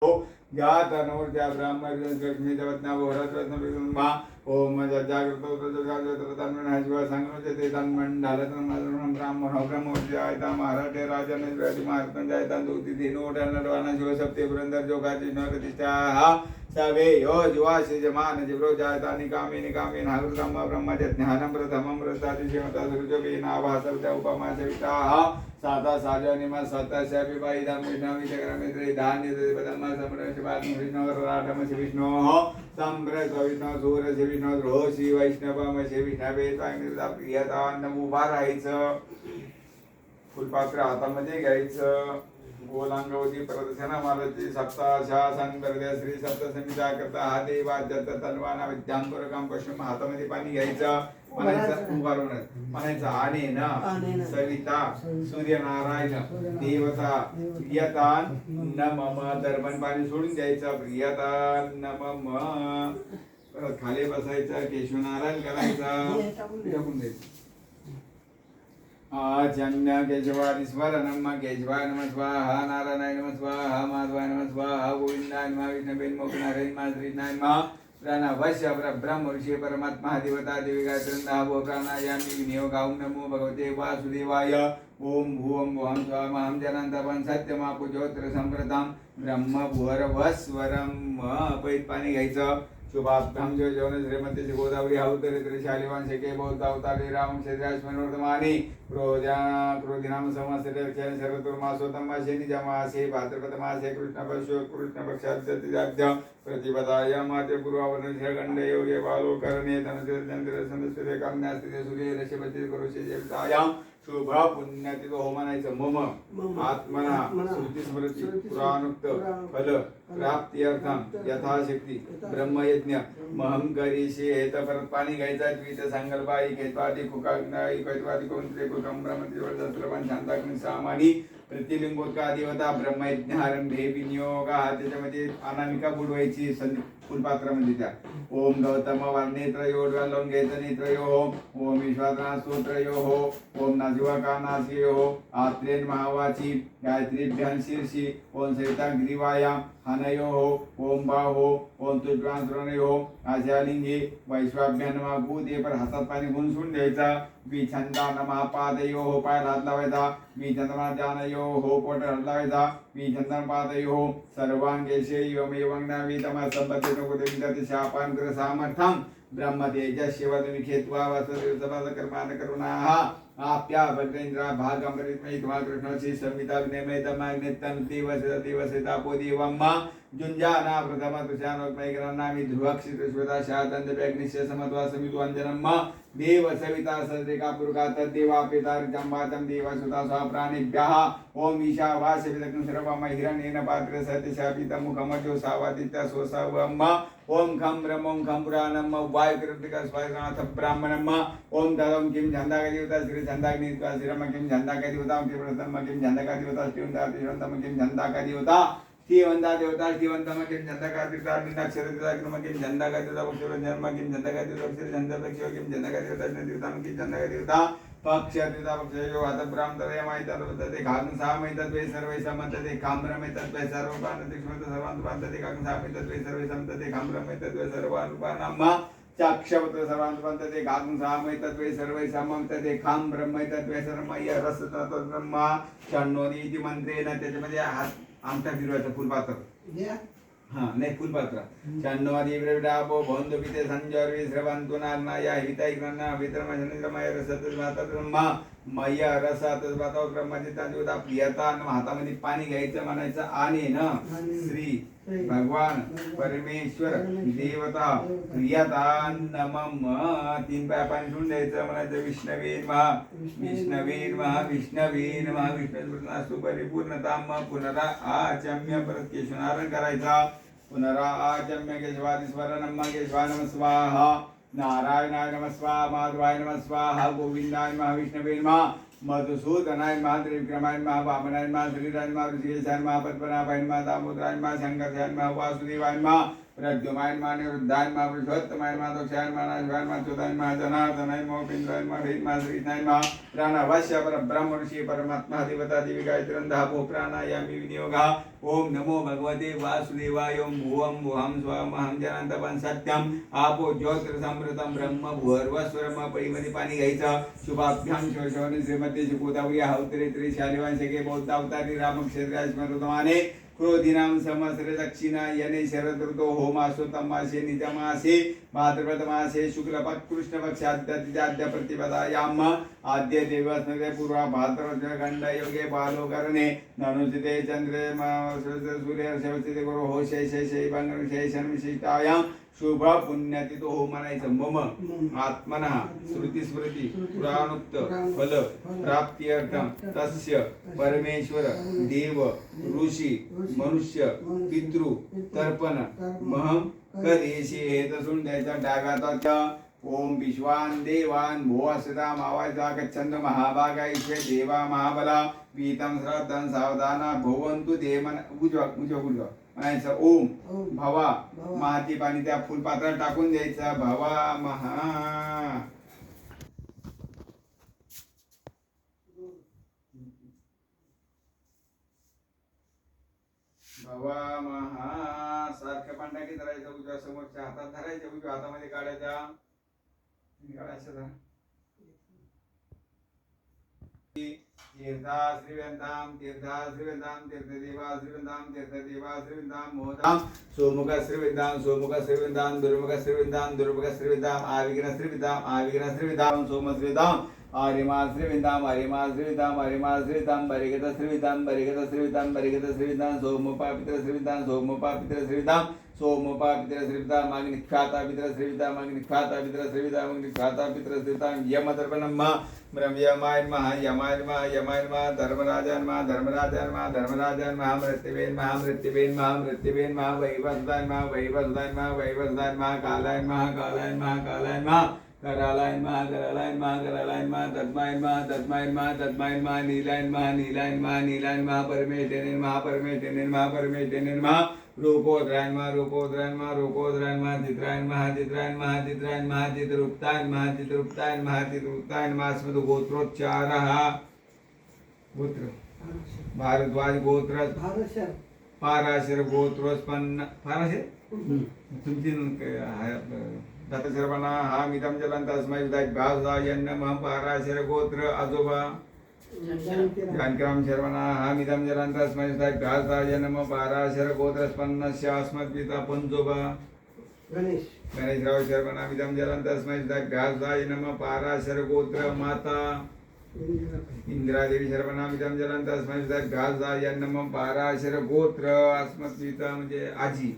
या तनोर्जा ब्राह्मणी देवतना भोरत्मा ओम जागृत संगते तन्मंडलम ब्राह्मण ब्रह्मोर्जायता महाराजे राजन महारतन दुग्धि धीनोडवाना शिव सप्ते पुरंदर जोगाची प्रतिष्ठा सवे यो जुवासी जमान जिब्रो जायता निकामी निकामी नागृतम ब्रह्मज्ञानम प्रथमम प्रसादि शिवता सुरजोबीना भासवता उपमा सविता साता साजनिमा सता शबिबाई दम विष्णु चक्रमित्रे धान्य पदम समर शिवात्म विष्णु राधम विष्णु संभ्रत विष्णु सूर विष्णु रोषी वैष्णवम विष्णवे स्वामीचा प्रियता नम उभा राहायचं फुलपात्र हातामध्ये घ्यायचं गोलांगवती प्रदर्शना मालाची सप्ताशा संगर्द्या श्री सप्तसमिता करता हा देवाद्यत तन्वाना विद्यांकुरकम पश्चिम हातामध्ये पाणी घ्यायचं म्हणायचं उभारूनच म्हणायचं आने न सविता सूर्यनारायण देवता प्रियतान न मम दरम्यान पाणी सोडून द्यायचं प्रियतान न मम परत खाली बसायचं केशवनारायण करायचा टाकून द्यायचं आचम्य केशवादि स्मरणम केशवाय नमः स्वाहा नारायणाय नमः स्वाहा माधवाय नमः स्वाहा गोविंदाय नमः विष्णवे नमः नारायण नमः श्रीनाय नमः प्रणवस्य ब्रह्म ऋषि परमात्मा देवता देवी गायत्री वो प्राणायामी विनियोगां नमो भगवते वासुदेवाय ओम भुवं भुवं स्वामहं जनान्तपं सत्यमापुजोत्र संप्रतां ब्रह्म भुवरवस्वरम पैत पाणी घ्यायचं शुभाभ्याम जो जवन श्रीमती गोदावरी हाउतरे शालिवान शेके बौद्ध अवतारे राम क्षेत्राश्मनोर्धमानी क्रोधिनाम संवत्सरे सर्वतुर्मासोत्तम मासे निजमासे भाद्रपद मासे कृष्ण पक्षाद्य प्रतिपदाय माते पूर्वावरण गंड योगे बालो करणे धनसे चंद्र संस्कृते काम्यास्ते सूर्य रशपती करुषे देवतायाम शुभ पुण्यतिथो होमानायचं मम आत्मना श्रुती स्मृती पुराणोक्त फल प्राप्त्यर्थम यथाशक्ती ब्रह्मयज्ञ महम करीषे हे तर परत पाणी घ्यायचा द्वित संकल्पाई खेतवादी कुकाग्नाई कैतवादी कोणते कुकम ब्रह्मतीवर दत्रपण शांताग्नी सामानी प्रतिलिंगोत्का देवता ब्रह्मयज्ञारंभे विनियोगा त्याच्यामध्ये अनामिका बुडवायची फुलपात्रामध्ये त्या ओम गौतम नेत्रयो लावून घ्यायचं नेत्रयो ओम विश्वात्रा स्तोत्रयो ओम नाजिवाका नासियो आत्रेन महावाची गायत्रीभ्यान शीर्षी ओम सविता ग्रीवाया हनयो ओम बाहो ओम तुज्वांसरणयो आशालिंगी वैश्वाभ्यान भूते पर हातात पाणी गुंसून द्यायचा विछंदा नमः पादयो पायाला हात लावायचा विछंदना जानयो पोट हात लावायचा विछंदन पादयो सर्वांगेशे योमेवंगनावी तमा संपत्ती नको शापान कर सामर्थ्यम ब्रह्म तेजस शिवदमी खेत्वा वसुदेव कर्मान करुणा आप्या भद्रेंद्रा भाग अमृतमयी तुम्हा कृष्णाची संहिता विनेमयतमाग्नितम दिवसितापो देवम्मा जुंजाना प्रथम तुषानोक्मैकरणामि ध्रुवक्षितश्वता शातंदव्यग्निश्य समत्वा समित्वाञ्जनम्मा देव सविता सद्रेका पुरुका तद्देवा पिता जम्बातं देवसुता स्वा प्राणिभ्यः ओम ईशा वासविदग्न सर्वम हिरण्येन पात्र सत्यशापितं मुखमजो सावादित्य सोसावम्मा ओम खम ब्रह्मं खम पुराणं वायुकृतिका स्वायनाथ ब्राह्मणं ओम तदं किं झंदागदिवता श्री झंदाग्नित्वा श्रीरम किं झंदागदिवता किं प्रथम किं झंदागदिवता श्रीवंता किं झंदागदिवता श्रीवंता देवता श्रीवंतम किं झंदागदिवता नक्षत्रदिवता किं झंदागदिवता पक्षजन्म किं झंदागदिवता अक्षर झंदापक्षियो किं झंदागदिवता नदिवता किं झंदागदिवता पक्षदिवता पक्षयो हात ब्राह्मणतरे माहितते घागं सामयतत्वे सर्वे समतते काम्रमेतत्वे सर्वपानतिक्ष्मत सर्वान्तपान्तते घागं सामयतत्वे सर्वे समतते काम्रमेतत्वे सर्वानुपानाम्मा चाक्षवत सर्वान्तपान्तते घागं सामयतत्वे सर्वे समतते खाम ब्रह्मैतत्वे सर्वमय्य रसतत ब्रह्मा षण्णोदी इति मंत्रेण त्याच्यामध्ये हात आमटा फिरवायचं फुलपात्र नाही फुलपात्र षण्णोदी ब्रविडापो भवन्तुपिते संजर्वी श्रवन्तु नाग्नाया हितैग्नना वितरमशनिन्द्रमय रसतत ब्रह्मा मय रसात ब्रह्मचित्तांचा प्रियता हातामध्ये पाणी घ्यायचं म्हणायचं आणि न श्री भगवान परमेश्वर देवता प्रियता नमम तीन पाय पाणी ठेवून द्यायचं म्हणायचं विष्णवे नमः विष्णवे नमः विष्णवे नमः विष्णू परिपूर्णता पुनरा आचम्य परत केशवनारायण करायचा पुनरा आचम्य केशवादि स्मरणम केशवाय नमः स्वाहा नारायणाय नमः स्वाहा माधवाय नमः स्वाहा गोविंदाय नमः विष्णवे नमः मधुसूदनाय नमः त्रिविक्रमाय नमः वामनाय नमः श्रीराय नमः ऋषिकेशाय नमः पद्मनाभाय नमः दामोदराय नमः शंकराय नमः वासुदेवाय नमः प्रद्युमायनमा निरुद्धायनमा पुरुषोत्तमायनमा दोक्षायनमा नाशवायनमा चोदायनमा जनार्दनायनमा उपेन्द्रायनमा भीमा श्रीनायनमा प्राणवास्य परब्रह्म ऋषि परमात्मा देवता देवी गायत्रीरन्धा भो प्राणायामी विनियोगः ओम नमो भगवते वासुदेवाय ओम भुवं भुवं स्वमहं जनान्तपं सत्यम आपो ज्योतिर्समृतं ब्रह्म भुवर्वस्वरम पळीमध्ये पाणी घ्यायचं शुभाभ्याम शिवशवनी श्रीमती गोदावरी हौत्रे त्रिशालिवांशके बौद्ध अवतारी रामक्षेत्राय स्मृतमाने क्रोधीनाम समस्र दक्षिणा यने शरद ऋतु होमासो तमासे निजमासे भाद्रपद मासे शुक्ल पक्ष कृष्ण पक्ष आद्य प्रतिपदायाम आद्य दिवस पूर्वा भाद्रपद गंड योगे बालो करणे धनुजिते चंद्र सूर्य शवस्ते गुरु हो शे बंग शेषण विशिष्टायाम शुभ पुण्यतिथो हो म्हणायचं मम आत्मनः श्रुती स्मृती पुराणोक्त फल प्राप्त्यर्थम तस्य परमेश्वर देव ऋषी मनुष्य पितृ तर्पण महं कधीशी हे तसून त्याच्या डागाचा ओम विश्वान देवान भो सदा मावाचा गच्छन्द महाभागा ईशे देवा महाबला पीतम श्रद्धं सावधाना भवन्तु देमन उजवा म्हणायचं ओम भवा महाती पाणी त्या फुलपात्रात टाकून द्यायचं भवा महा भवा महा सारखं पांढरा धरायचं उजव्या समोरच्या हातात धरायचं उजव्या हातामध्ये काढायचा तीर्था श्रीवंताम तीर्थदेवा श्रीवंताम मोहताम सोमुख श्रीवंताम दुर्मुख श्रीवंताम आविघ्न श्रीवंताम सोम श्रीवंताम आर्यमा श्रीवंताम बरिगत श्रीवंताम सोमोपा पितर श्रीवंताम सोमोपा पितर श्रीवंताम अग्निख्याता पितर श्रीवंताम यमदर्पणम यमाय नमः धर्मराजाय नमः मृत्युवेन नमः वैवस्दाय नमः कालाय नमः करालाय नमः तद्माय नमः नीलाय नमः परमेश्वरे नमः रूपोद्राय नमः चित्राय नमः चित्रुक्ताय नमः स्मृत गोत्रोच्चारः गोत्र भारद्वाज गोत्र पाराशर गोत्रोत्पन्न पाराशर तुमची दत्तशर्मणा हा मिदम जलंत अस्मै भावदाय नमः पाराशर गोत्र आजोबा जानकीराम शर्मणा हा मिदम जलंत अस्मै भावदाय नमः पाराशर गोत्र स्पन्नस्य अस्मद्पिता पंजोबा गणेशराव शर्मणा मिदम जलंत अस्मै भावदाय नमः पाराशर गोत्र माता इंद्रादेवी शर्मणा मिदम जलंत अस्मै भावदाय नमः पाराशर गोत्र अस्मद्पिता म्हणजे आजी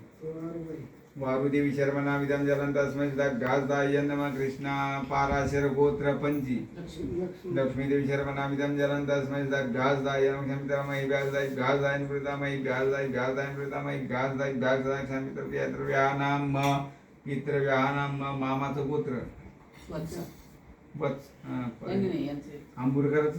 वारुदेवी शर्मणा विदम जलंत अस्मै घासदाय नमः कृष्णा पाराशर गोत्र पंजी लक्ष्मीदेवी शर्मणा विदम जलंत अस्मै घासदाय नमः क्षमितामयी घासदाय मृतामयी क्षमितव्यानाम पितृव्यानाम मामाचं गोत्र वत्स आंबुरकरच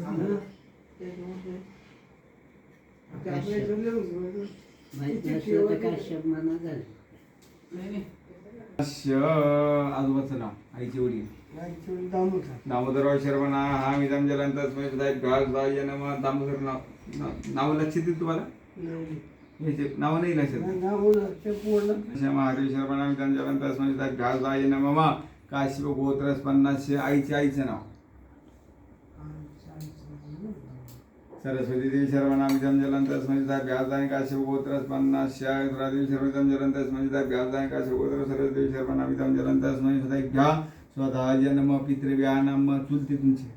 आजोबाचं नाव आईची वडील दामोदरराव शर्मणा हा मिदम जलंत अस्मै घासदाय नमः दामोदर नाव लक्षात येईल तुम्हाला नाव नाही लक्षात महादेव शर्मणा मिदम जलंत अस्मै घासदाय नमः काशीप गोत्र स्पन्नस्य आईचं नाव सरस्वती देवी शर्मणा मिदम जलंत अस्मै व्यासदाय काशीप गोत्र स्पन्नस्य देवी शर्मणा जलंत अस्मै व्यासदाय काशीप गोत्र सरस्वती शर्मणा मिदम जलंत अस्मै घ्या स्वतः नमः पितृव्यानाम चुलते तुमचे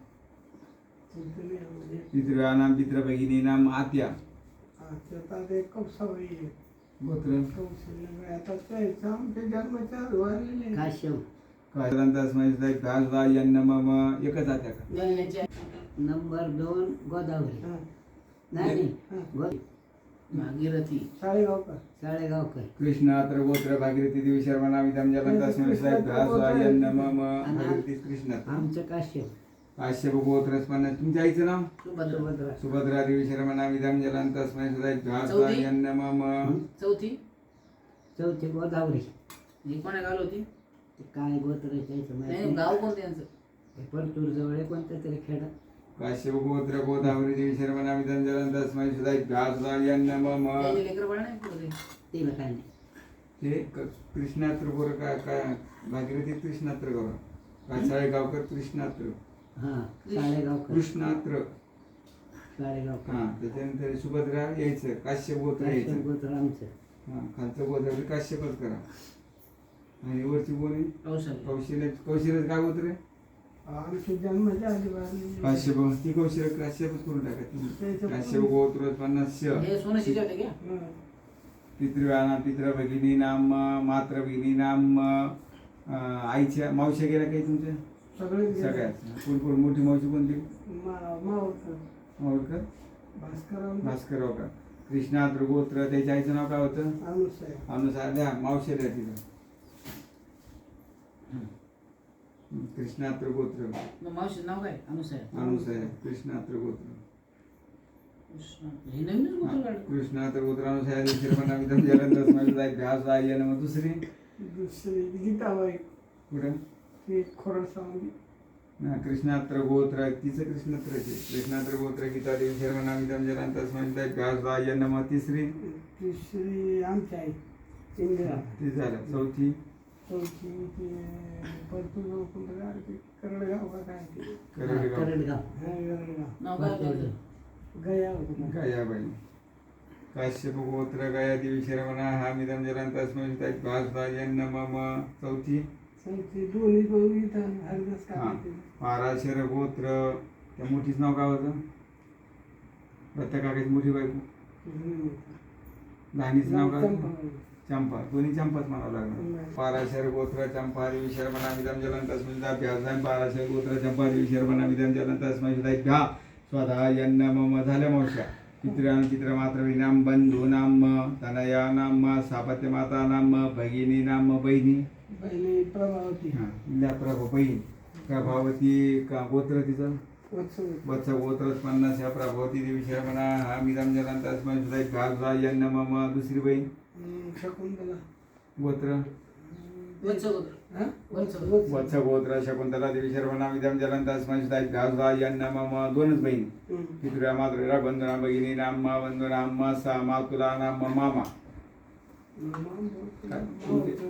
पितृव्यानाम पितृ भगिनीनाम आत्या गोत्र जलंत अस्मै व्यासदाय नमः एकच आत्या का नंबर 2 गोदावरी नाही भागीरथी साळेगावकर कृष्णात्र गोत्र भागीरथी देवी शर्मणा विदम जलंत अस्मै घासदाय नमः भागीरथी कृष्ण आमचं काश्यप गोत्र स्पन्न तुमच्या आईचं नाव सुभद्रा देवी शर्मणा विदम जलंत अस्मै घासदाय नमः चौथी चौथी गोदावरी. ही कोणा गाव होती? ते काय गोत्रायचं नाही माहिती गाव कोणतं यांचं? परतूर जवळ कोणतं तरी खेड. काश्यप गोत्र गोदावरी देवी शर्वनामी दंजलन तस्मै सुदाय भ्यासुदायन्न मम. त्याचे लेकरं बाळ नाही पुढे ते. तिला काय नाही. ते कृष्णात्र बोर काय भागीरथी कृष्णात्र गौर काय साळेगावकर कृष्णात्र हां साळेगावकर. कृष्णात्र साळेगावकर. हा त्याच्यानंतर सुभद्रा यायचं काश्यप गोत्र काश्यप यायचं. गोत्र आमचं. हा खालचं गोत्र काश्यपच करा आणि वरची कोणी कौशल्य. कौशल्य काय गोत्र आहे? आमची जन्माच्या आधी काश्यप ती कौशल्य काश्यपच करून टाका. काश्यप गोत्र 50 हे सोनं शिजवते का? पितृव्याना पितृ भगिनी नाम मात्र भगिनी नाम आईच्या मावश्या गेल्या काही तुमच्या सगळे सगळ्यात कोण मोठी मावशी कोणती? मावळकर भास्करराव का कृष्णात्र गोत्र त्याच्या आईचं नाव काय होतं? अनुसार द्या मावशी द्या तिथं कृष्णात्र गोत्र मग मावशीचं नाव काय? अनुसया. अनुसार कृष्णात्र गोत्र हे नवीनच गोत्र काढलं. कृष्णात्र गोत्र अनुसार शर्मनामिदं जलंदर स्मृताय भ्यासाय नमः. दुसरी गीताबाई कुठं? ते खोरसावली. कृष्णात्र गोत्र तिचं कृष्णात्र गोत्र गीता देवी शर्मनामिदं जलंदर स्मृताय भ्यासाय नमः. तिसरी आमची आई इंदिरा. ती झालं. चौथी चौथी ते परतूर करडगाव का काय ते करडगाव करडगाव. गरडगाव नाव काय त्याचं? गया होतं. गयाबाई. काश्यप गोत्र गया देवी शर्मणा हा मिदं जलंदर स्मृताय भ्यासाय नमः. चौथी चौथी दोन्ही पण इथं हरिदास हा का पाराशर गोत्र त्या मोठीच नाव काय होतं? दत्त काकाची मोठी बायको लहानीचं नाव काय? चंपा. दोन्ही चंपाच म्हणावं लागलं. पाराशर गोत्र चंपा देवी शर्मनामिदं जलंदर स्मृताय भ्यासाय. पाराशर गोत्र चंपा देवी शर्मनामिदं जलंदर स्मृताय भ्या स्वतः यन्न मम. झाल्या मावश्या. पितृमातृविनाम बंधूनाम तनयानाम सापत्यमातानाम भगिनीनाम बहिणी. बहिणी प्रभावती. हा प्रभा बहीण प्रभावती का गोत्र तिचं वत्सव वत्स गोत्र 50 ह्या प्रभावती देवी शर्मणा हा मिदं जलंदर स्मृताय भ्यासाय यन्न मम. दुसरी बहीण शकुंतला गोत्र वत्स गोत्र. वत्स गोत्र शकुंतला देवी शर्मणा मिदं जलंदर स्मृताय भ्यासाय यन्न मम. दोनच बहीण पितृया मातृया बंधुना भगिनी नाम बंधुनाम सा मातुला नाम मामा.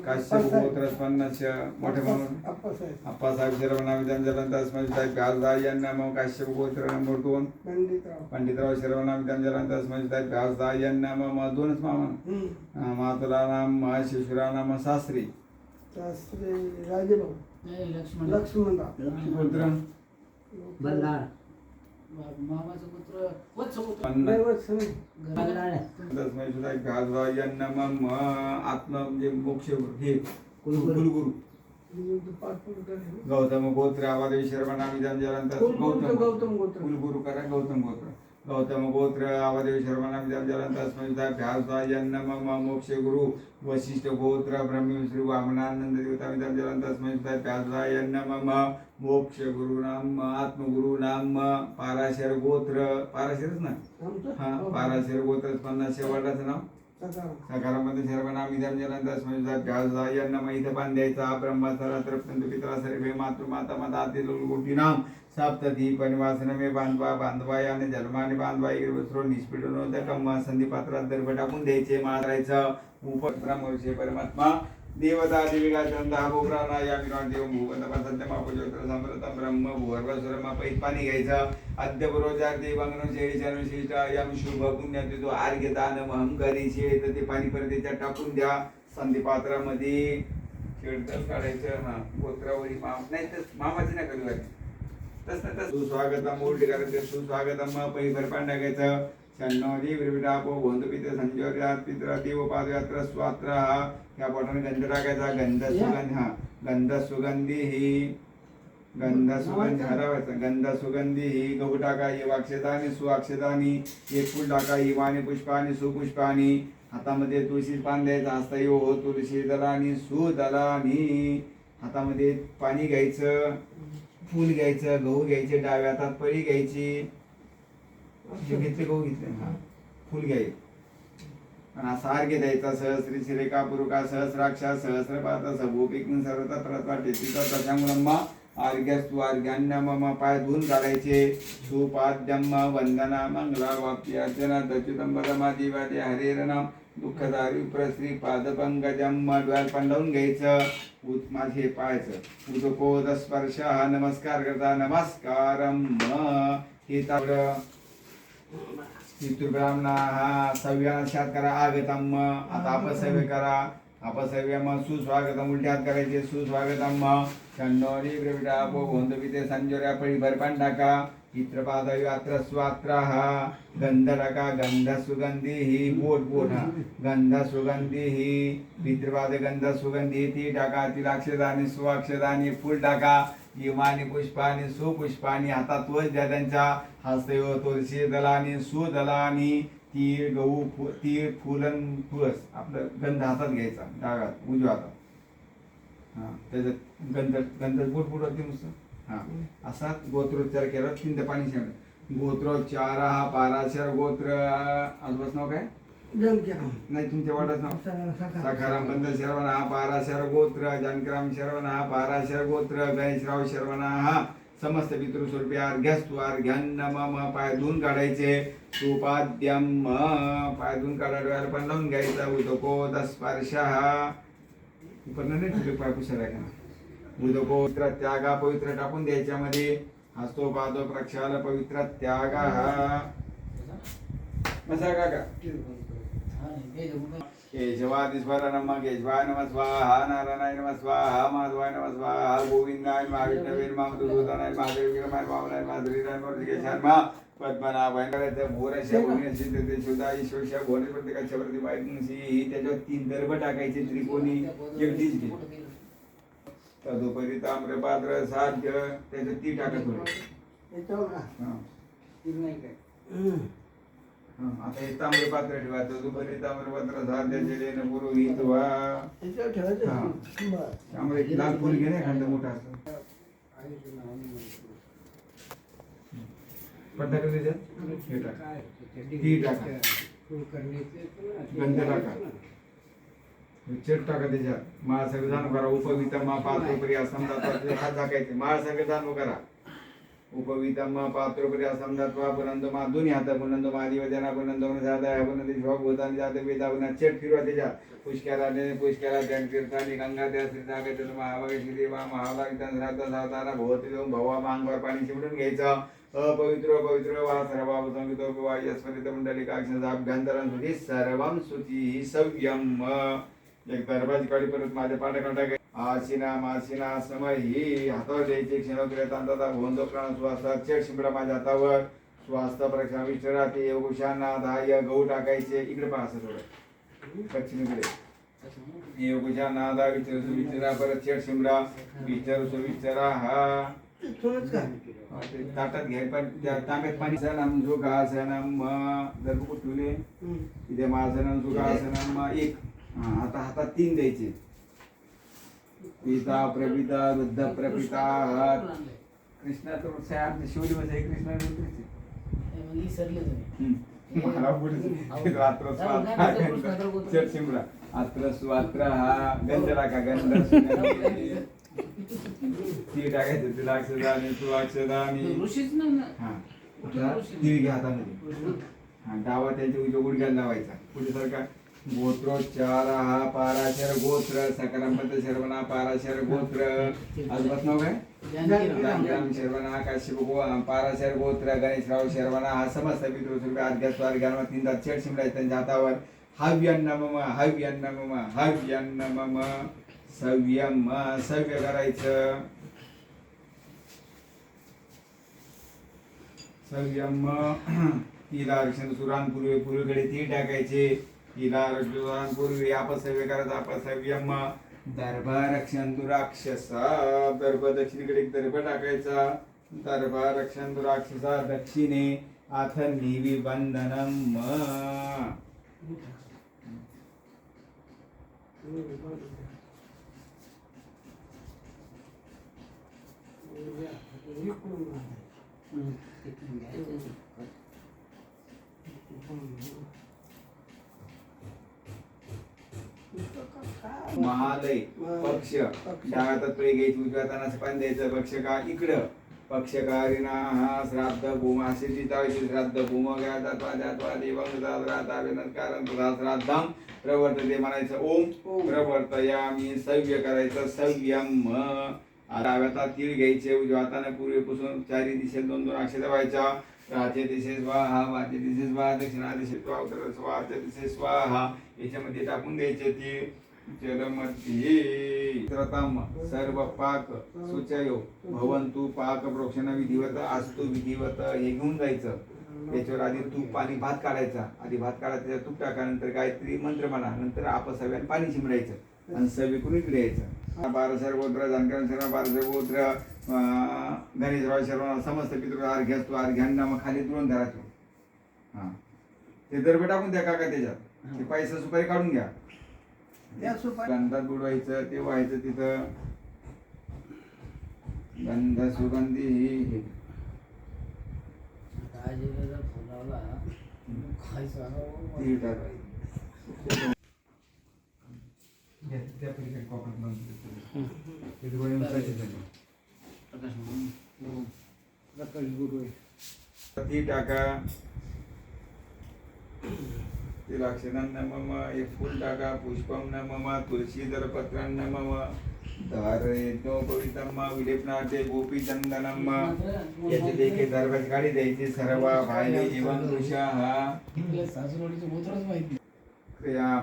काश्यप गोत्र 50 मोठे मामा अप्पासाहेब अप्पासाहेब शर्मणा मिदं जलंदर स्मृताय भ्यासाय यन्न मम. काश्यप गोत्र नंबर 2 पंडितराव शर्मणा मिदं जलंदर स्मृताय भ्यासाय यन्न मम. दोनच मामा. मातुला नाम शिशुरा नाम सासरी. शास्त्री राजेभाऊ नाही, लक्ष्मण. लक्ष्मणराव गोत्र बल्लाळ. मामाचं पुत्र वत्स गोत्र. 50 बल्लाळ. स्मृताय भ्यासाय यन्न मम. आत्म म्हणजे मोक्ष हे कुलगुरू. कुलगुरू गौतम गोत्र आवादेवी शर्मणा मिदं जलंदर गौतम गोत्र. कुलगुरू करा गौतम गोत्र. गौतम गोत्र आवादेवी शर्मणा मिदं जलंदर स्मृताय भ्यासाय यन्न मम. मोक्ष गुरु वशिष्ठ गोत्र ब्रह्मश्री वामनानंद देवता मिदं जलंदर स्मृताय भ्यासाय यन्न मम. मोक्ष गुरु नाम आत्मगुरु नाम. पाराशर गोत्र पाराशरच ना हा पाराशर गोत्र 50 वडिलाचं नाव सकारामध्ये शर्मणा मिदं जलंदर स्मृताय भ्यासाय यन्न मम. इथं बांधायचा ब्रह्मसरा तृप्तंतु पितरा सर्वे मातृ माता माता आती गोटी नाम सप्तधी परिवासन मे बांधवा याने जन्माने बांधवा वस्त्रो निष्पीडनोदकम संधी पात्रात दर्भ टाकून द्यायचे मारायचं. उपब्रह्मविषय परमात्मा देवता देविका चंदा भोप्राणा या मिराण देव भूवंत सत्यमापज्योत्र समृतम ब्रह्म भूर्वस्वरमा पैत पाणी घ्यायचं. अद्य बरोजार देवांगण शेषानुशिष्ट यम शुभ पुण्य तो आर्घ्य दान महंकारी शेत ते पाणी परत त्याच्यात टाकून द्या. संधी पात्रामध्ये शेडतल काढायचं. हा गोत्रावरी माम नाही तर मामाची नाही कधी तसं सुस्वागतम उलटी करायचं. सुस्वागतम पैभर पाणी टाकायचं. शन्नोदी विरविडापो भोंदू पित्र संजोर्यात पित्र देव पादयात्र स्वात्र हा या बोटाने गंध टाकायचा. गंध सुगंध हा गंध सुगंधी ही गंध सुगंधी हरवायचा. गंध सुगंधी ही गहू टाका ही वाक्षदानी सुवाक्षदानी. एक फुल टाका ही वाणी पुष्पानी सुपुष्पानी. हातामध्ये तुळशी पान द्यायचं. हस्ता हो तुळशी दलानी सुदलानी. हातामध्ये पाणी घ्यायचं. फूल घ्यायचं. गहू घ्यायचे. डाव्या हातात पळी घ्यायची. घेतले गहू घेतले. हा फुल घ्यायचे. आणि असा अर्घ्य द्यायचा. सहस्री शिरेका पुरुका सहस्राक्षा सहस्रपात सभूपिक सर्वता प्रतवाटे तिथं त्याच्यामुळं अर्घ्यस्तु अर्घ्यान्न मम पाय धुवून काढायचे. सुपाद्यम वंदना मंगला वाप्य अर्चना दच्युतम बदमा दिवादे हरेरनाम दुःखदारी प्रश्री पादपंकजम डोळ्यात पांडवून घ्यायचं. माझे पायचं उदकोद स्पर्श नमस्कार करता नमस्कारम हे तावडं ब्राह्मणा हा सव्याशात करा आगतम. आता अपसव्य करा. अपसव्यम सुस्वागतम उलटे हात करायचे. सुस्वागतम षण्णोरी प्रविटा पो गोंदविते संजोऱ्या पळी भरपान टाका. चित्रपादवी अत्र स्वात्र हा गंध टाका. गंध सुगंधी ही बोट हा गंध सुगंधी ही पितृपाद गंध सुगंधी ती टाका. तिला अक्षदानी सुअक्षदानी फुल टाका. इमानी पुष्पानी सुपुष्पानी हातात त्वच द्या त्यांच्या. हस्तयो तुळशी दलानी सुदलानी तीळ गहू तीळ फुलन तुळस आपलं गंध हातात घ्यायचा. डागात उजव्या हातात. हा त्याच्यात गंध गंध बुट होती नुसतं. हा असा गोत्रोच्चार केला. तीन पाणी शेण गोत्रोच्चार हा पाराशर गोत्र आजूबाजू नाव काय नाही तुमच्या वाटत नाव सखाराम बंद शरवण हा पाराशर गोत्र. जानकराम शरवण हा पाराशर गोत्र. गणेशराव शरवण हा समस्त पितृस्वरूपी अर्घ्यस्तु अर्घ्यान्न मम पाय धुवून काढायचे. सुपाद्यम पाय धुवून काढा. डोळ्याला पण लावून घ्यायचा. उदको स्पर्श हा उपर्ण नाही तुझे पाय पुसायला का. उदको पवित्र त्यागा पवित्र टाकून द्यायच्यामध्ये. हस्तो पादो प्रक्षाल पवित्र त्यागा हा मसा काका केशवादिस्वर नम केशवाय नम स्वाहा नारायणाय नम स्वाहा माधवाय नम स्वाहा गोविंदाय मा विष्णवे नम मधुसूदनाय महादेवी नम वामनाय माधुरीराय मोरकेशाय मा पद्मनाभाय करायचं. भोरशा भोगण्याची ते सुद्धा ईश्वरशा भोने प्रत्येकाच्या प्रति माहिती ही त्याच्यावर 3 दर्भ टाकायचे त्रिकोणी एकटीच घे. तदुपरी ताम्रपात्र साध्य त्याच्यात ती टाकत होते. आता हे ताम्रपात्र ठेवा. तदुपरी ताम्रपात्र साध्य जलेन पुरोहित व्हा. त्यामुळे लाल फुल घे ना एखाद मोठा असं पट्टा कधी द्या. ती टाका. गंध टाका. चेट टाका त्याच्यात. माळ संविधान करा. उपवितम पात्रोपरी असमदात्वा हात झाकायचे. माळ संविधान करा. उपवितम पात्रोपरी असमदात्वा पुनंदमा दोन्ही हात पुनंदमा दिवजना पुनंदम जादा पुनंद शिवा भूतान जात वेदा पुन्हा चेट फिरवा त्याच्यात. पुष्कराने पुष्करा जन तीर्थानी गंगा त्या श्रीनागत महाभागेश्वरी देवा महाभागितान राहता सातारा भोवती जाऊन भवा मांगवर पाणी शिवडून घ्यायचं. अपवित्र पवित्र वा सर्व संगीतो वा यस्मरित मंडलिकाक्षाचा अभ्यंतरण सुधी सर्वम सुची सव्यम. एक दरबाजी काढी परत माझ्या पाठाकडे टाकाय. आशिना माशिना समय ही हातावर द्यायचे. क्षणोत्तर तांता भोंदो प्राण श्वासा चेट शिंपडा माझ्या हातावर. स्वास्थ प्रक्षण विचारा ते योगुशांना दाय गहू टाकायचे. इकडे पहा असं थोडं पश्चिमेकडे. योगुशांना दा विचारा परत चेट शिंपडा विचारा हा ताटात घ्याय. पण त्या तांब्यात पाणी सनम सुखासनम जर कुठले तिथे मासनम सुखासनम एक. आता हातात 3 द्यायचे. पिता प्रपिता वृद्ध प्रपिता कृष्णा तर आमच्या शिवली मध्ये कृष्णा शिमरा अत्र स्वात्र हा गंध टाका. गंध ती टाकायचं. तिला अक्षदानी सुअक्षदानी हा ती घ्या हातामध्ये. हा डावा त्यांच्या उजव्या गुडघ्याला लावायचा. पुढे सारखा. गोत्रोच्चार हा पाराशर गोत्र. सकरांपत शर्वणा पाराशर गोत्र. आजूबाजू नाव काय जानकीराम शर्वणा काश्यप पाराशर गोत्र. गणेशराव शर्वणा हा समस्त पितृस्वरूपी अर्घ्यस्तु अर्घ्यानं 3 चेट शिमडायचे त्यांच्या हातावर. हव्यन्न मम हव्यन्न मम हव्यन्न मम सव्यम सव्य करायचं. सव्यम तिला रक्षण सुरान पूर्वे पूर्वेकडे ती टाकायचे. तिला रक्षण पूर्वी अपसव्य करायचं. अपसव्यम दर्भ रक्षण दुराक्षसा. दर्भ दक्षिणेकडे एक दर्भ टाकायचा. दर्भ रक्षण दुराक्षसा दक्षिणे. अथ निविबंधनम महालय पक्ष डाव्या हातात पळी घ्यायची उजव्या हाताने असं पाणी द्यायचं पक्षका इकडं पक्षकारिणा हा श्राद्ध भूम असे जितायचे श्राद्ध भूम गात्वा देवं कारण श्राद्धम प्रवर्तते म्हणायचं ओम प्रवर्तयामी सव्य करायचं सव्यम डाव्या हातात तीळ घ्यायचे उजव्या हाताने पूर्वेपासून चारी दिशेला दोन दोन अक्षर व्हायच्या राहते दिशे स्वाहा वाचे दिशे स्वाहा दक्षिणा दिशे स्वाहा उत्तर स्वाहाच्या दिशे स्वाहा याच्यामध्ये टाकून द्यायचे ते जलमध्ये त्रतम सर्व पाक सुचयो भवंतु पाक प्रोक्षण विधिवत आस्तु विधिवत हे घेऊन जायचं त्याच्यावर आधी तूप पाणी भात काढायचा आधी भात काढायचा त्याच्यात तूप टाकानंतर गायत्री मंत्र म्हणा नंतर आपसव्याने पाणी शिंपडायचं आणि सव्य करून इकडे यायचं 12 सर्वोत्र जानकर सर्व 12 सर्वोत्र गणेशराव शर्मा समस्त पितृ अर्घ्य असतो अर्घ्यांना मग खाली तुळून धरायचो हा ते दरबे टाकून द्या काका त्याच्यात ते पैसा सुपारी काढून घ्या त्या सुपारी गंधात बुडवायचं ते व्हायचं तिथं गंध सुगंधी ही आता आजीला जर फोन लावला खायचं तीळ टाकायचं. त्या पलीकडे कॉपरात बांधून तिथे गोळी उचलायची झाली. प्रकाश गुरु आहे ती टाका ते लक्षणांना मम एक फुल टाका पुष्पम न मम तुळशीदर पत्रांना मम धारयज्ञोपवितम विलेपनाथे गोपी चंदनम याचे देखील दरबाची गाडी द्यायची सर्व भाई एवं वृषः सासूरवाडीचं गोत्रच माहिती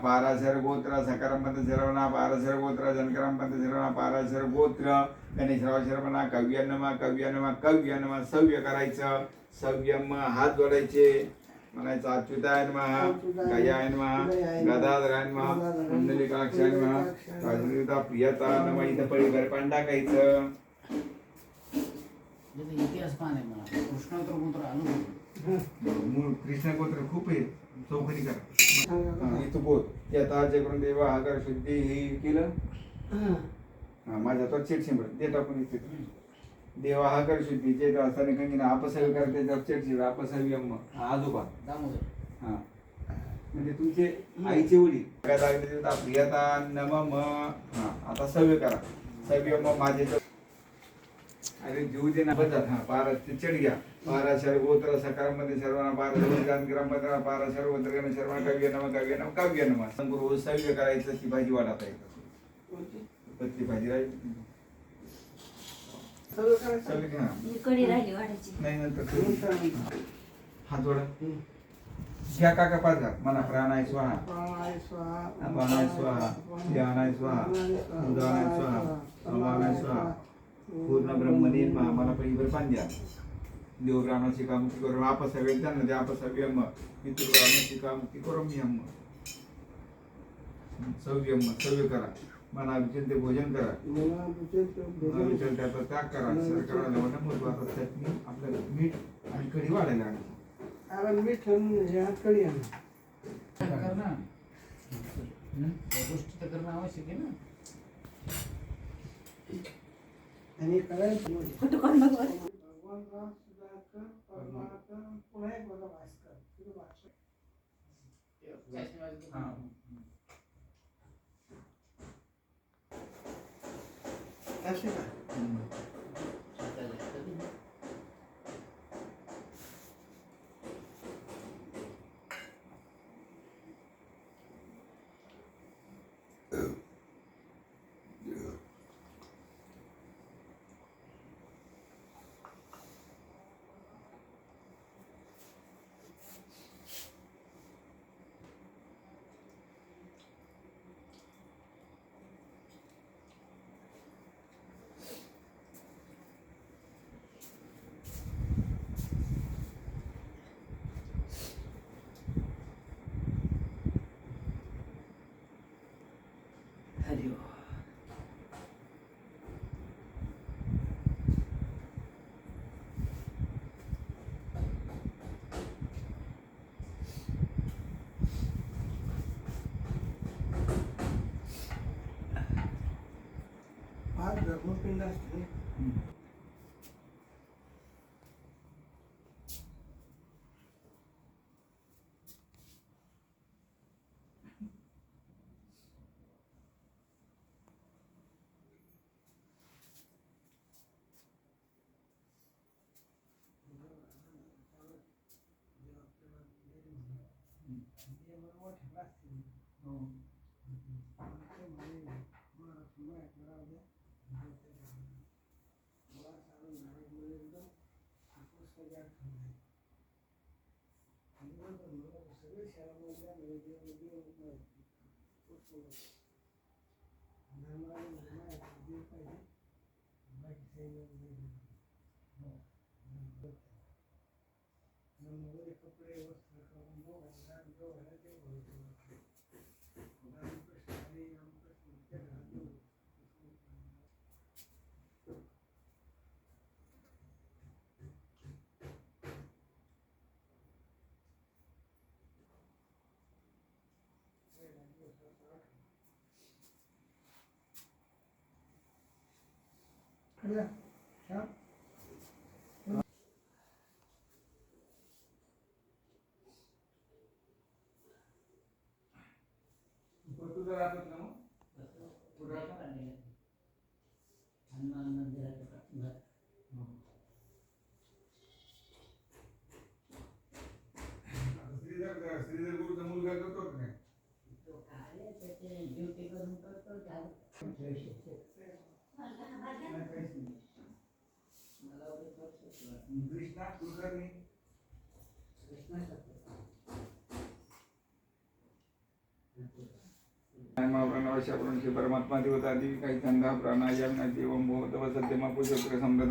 पाराशर गोत्र सकारंपंत शरवणा पाराशर गोत्र जनकरांपंत शरवणा पाराशर गोत्र गणेशराव शरवणा कव्यानमा सव्य करायचं सव्यम हात जोडायचे म्हणायचं अच्युताय नमः गयाय नमः गदाधराय नमः कुंडलिकाक्षाय नमः राजनीता प्रियता नमः इथं पळीभर पण टाकायचं इतिहास पाहणे मला कृष्णोत्तर गोत्र आलो मूळ कृष्ण गोत्र खूप आहे चौकडी करा इथं बोल येताचे करून देवा हागर शुद्धी ही केलं माझ्या तो चिडशिंबड ते टाकून इथे देवा हागर शुद्धी जे असताना काही ना आपसावी करते चिडशिंबड आपसावी अम्म आजोबा दामोदर हा म्हणजे तुमचे आईचे वडील प्रियता नम हा आता सव्य करा सव्य मग माझे अरे जीव दे ना बजात हा पारा चढ घ्या पाराशर गोत्र सकारामध्ये सर्वांना पारा पाराशर गोत्र गण सर्वांना काव्य नम संगुरु सव्य करायचं ती भाजी वाढत आहे ती भाजी राहील सव्य घ्या कढी राहिली वाढायची नाही नंतर हात जोडा घ्या काका पाच घ्या म्हणा प्राणाय स्वाहा प्राणाय स्वाहा अपानाय स्वाहा ध्यानाय स्वाहा उदानाय स्वाहा समानाय स्वाहा पूर्ण ब्रह्मदेव मला पहिलीवर बांध्या देव ब्राह्मणाची कामुक्ती करून आपसावे त्यांना ते आपसावे अम्म पितृ ब्राह्मणाची कामुक्ती करून मी अम्म सव्य करा मना विचिंते भोजन करा विचार त्याचा त्याग करा सरकाराला महत्वाचं चटणी आपल्याला मीठ आणि कढी वाढायला कारण मीठ ह्या कडी आहे कर ना त्या गोष्टी तर करणं आवश्यक आहे ना आणि करायचं कुठं कोण बघ बरं. भगवान राम सुधाकर परमात्मा पुन्हा एक बघा भास्कर तिथं भास्कर असे का आज धर्मपिंड असते हो. कपडे वस्त्र तुझं राहत ना मग कुठं राहतं? हनुमान मंदिराचं घर. श्रीधर गुरुचा मुलगा करतो का काय? तो काय त्याचे ड्युटी करून करतो झालं. मला उगाच वर्षच वाटलं. कृष्णा कुलकर्णी कृष्णा करतो. परमात्मा देवता देवी काही चंदा प्राणायाम देवम भूतव सत्यमा पुष्कर समृद्ध